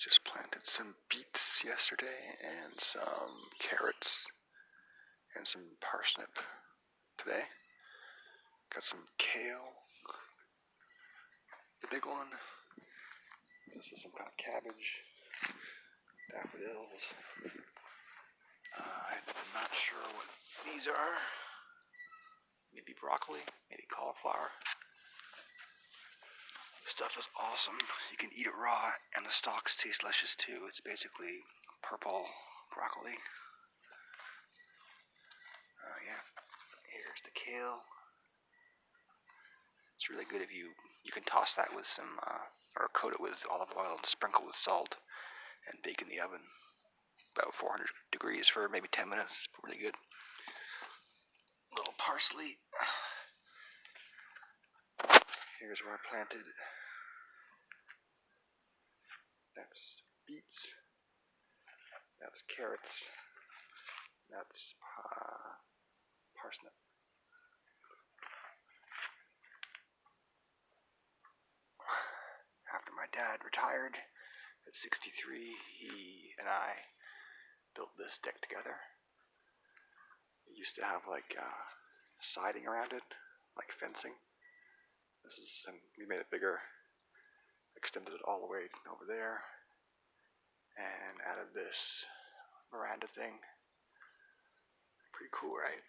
Just planted some beets yesterday and some carrots and some parsnip today. Got some kale, the big one. This is some kind of cabbage, daffodils. I'm not sure what these are. Maybe broccoli, maybe cauliflower. This stuff is awesome. You can eat it raw, and the stalks taste delicious too. It's basically purple broccoli. Yeah. Here's the kale. It's really good if you can toss that with some, or coat it with olive oil and sprinkle with salt and bake in the oven. About 400 degrees for maybe 10 minutes. It's really good. Little parsley. Here's where I planted. That's beets. That's carrots. That's parsnip. After my dad retired at 63, he and I built this deck together. It used to have like siding around it, like fencing. We made it bigger, extended it all the way over there, and added this veranda thing. Pretty cool, right?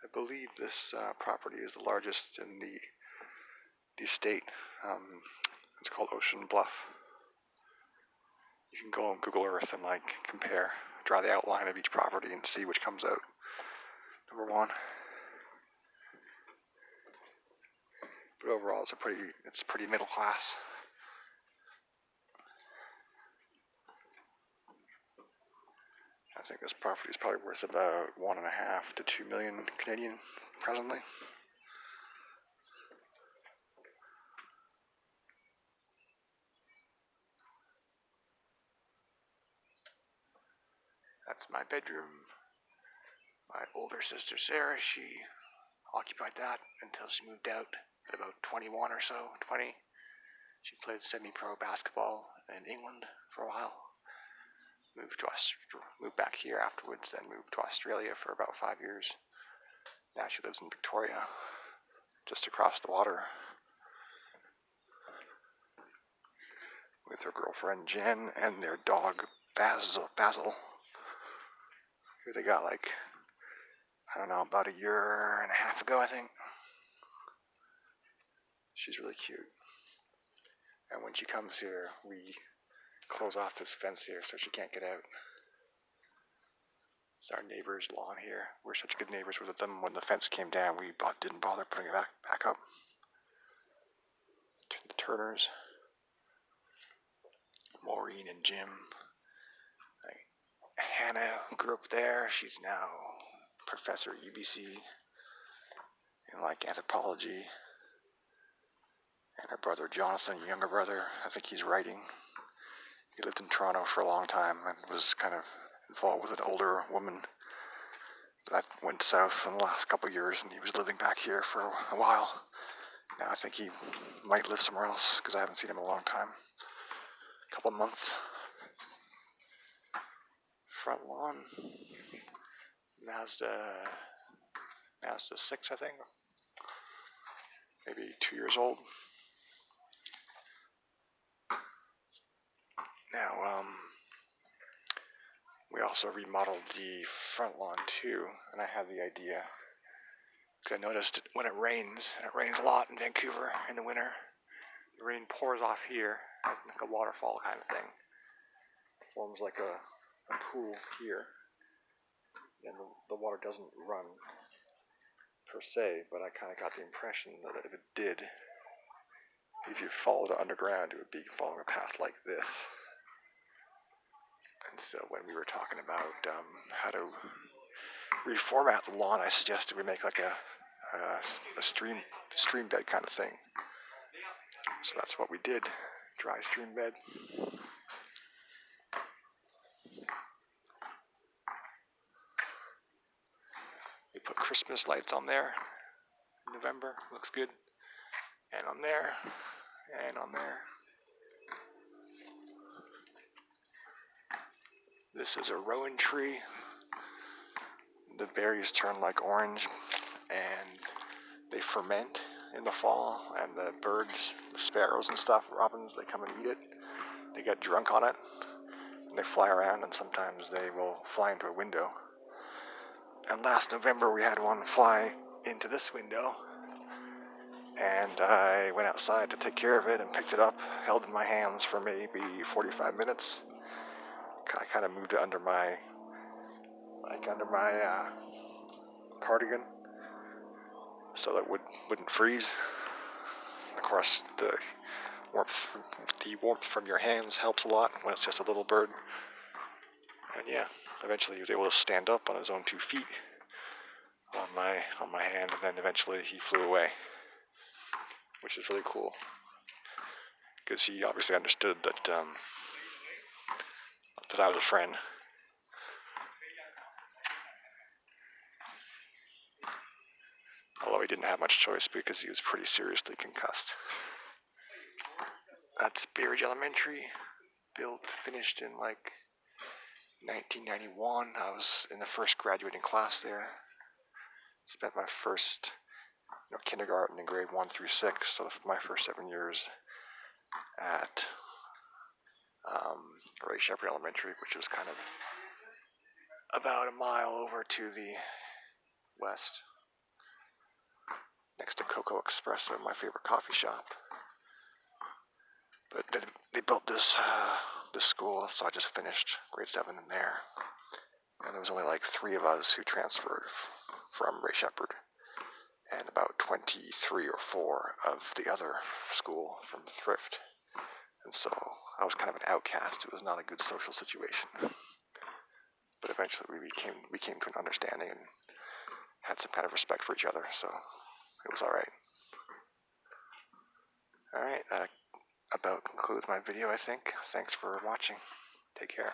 I believe this property is the largest in the state. It's called Ocean Bluff. You can go on Google Earth and draw the outline of each property and see which comes out number one. But overall, it's pretty middle class. I think this property is probably worth about 1.5 to 2 million Canadian presently. That's my bedroom. My older sister Sarah, she occupied that until she moved out at about 21 or so, 20. She played semi-pro basketball in England for a while. Moved back here afterwards, then moved to Australia for about 5 years. Now she lives in Victoria, just across the water, with her girlfriend Jen and their dog Basil, who they got about 1.5 years ago, I think. She's really cute. And when she comes here, we close off this fence here so she can't get out. It's our neighbor's lawn here. We're such good neighbors with them. When the fence came down, we didn't bother putting it back up. The Turners, Maureen and Jim. Hannah grew up there. She's now professor at UBC in anthropology. And her brother Jonathan, younger brother, I think he's writing. He lived in Toronto for a long time and was kind of involved with an older woman that went south in the last couple of years, and he was living back here for a while. Now I think he might live somewhere else because I haven't seen him in a long time. A couple of months. Front lawn. Mazda 6, I think. Maybe 2 years old. Now, we also remodeled the front lawn too, and I had the idea, because I noticed when it rains, and it rains a lot in Vancouver in the winter, the rain pours off here, like a waterfall kind of thing. It forms like a pool here, and the water doesn't run per se, but I kind of got the impression that if it did, if you followed it underground, it would be following a path like this. And so when we were talking about how to reformat the lawn, I suggested we make like a stream bed kind of thing. So that's what we did. dry stream bed. We put Christmas lights on there in November. Looks good. And on there. And on there. This is a rowan tree. The berries turn like orange and they ferment in the fall, and the birds, the sparrows and stuff, robins, they come and eat it. They get drunk on it and they fly around, and sometimes they will fly into a window. And last November we had one fly into this window, and I went outside to take care of it and picked it up, held it in my hands for maybe 45 minutes. I kind of moved it under my cardigan so that it wouldn't freeze. Of course, the warmth from your hands helps a lot when it's just a little bird. And yeah, eventually he was able to stand up on his own 2 feet on my hand, and then eventually he flew away, which is really cool because he obviously understood that I was a friend. Although he didn't have much choice because he was pretty seriously concussed. That's Bay Ridge Elementary, finished in like 1991. I was in the first graduating class there. Spent my first kindergarten in grade 1 through 6, so my first 7 years at Ray Shepherd Elementary, which was kind of about a mile over to the west, next to Cocoa Espresso, my favorite coffee shop. But they built this school, so I just finished grade 7 in there. And there was only like 3 of us who transferred from Ray Shepherd, and about 23 or 4 of the other school from Thrift. And so I was kind of an outcast. It was not a good social situation. But eventually we came to an understanding and had some kind of respect for each other, so it was alright. Alright, that about concludes my video, I think. Thanks for watching. Take care.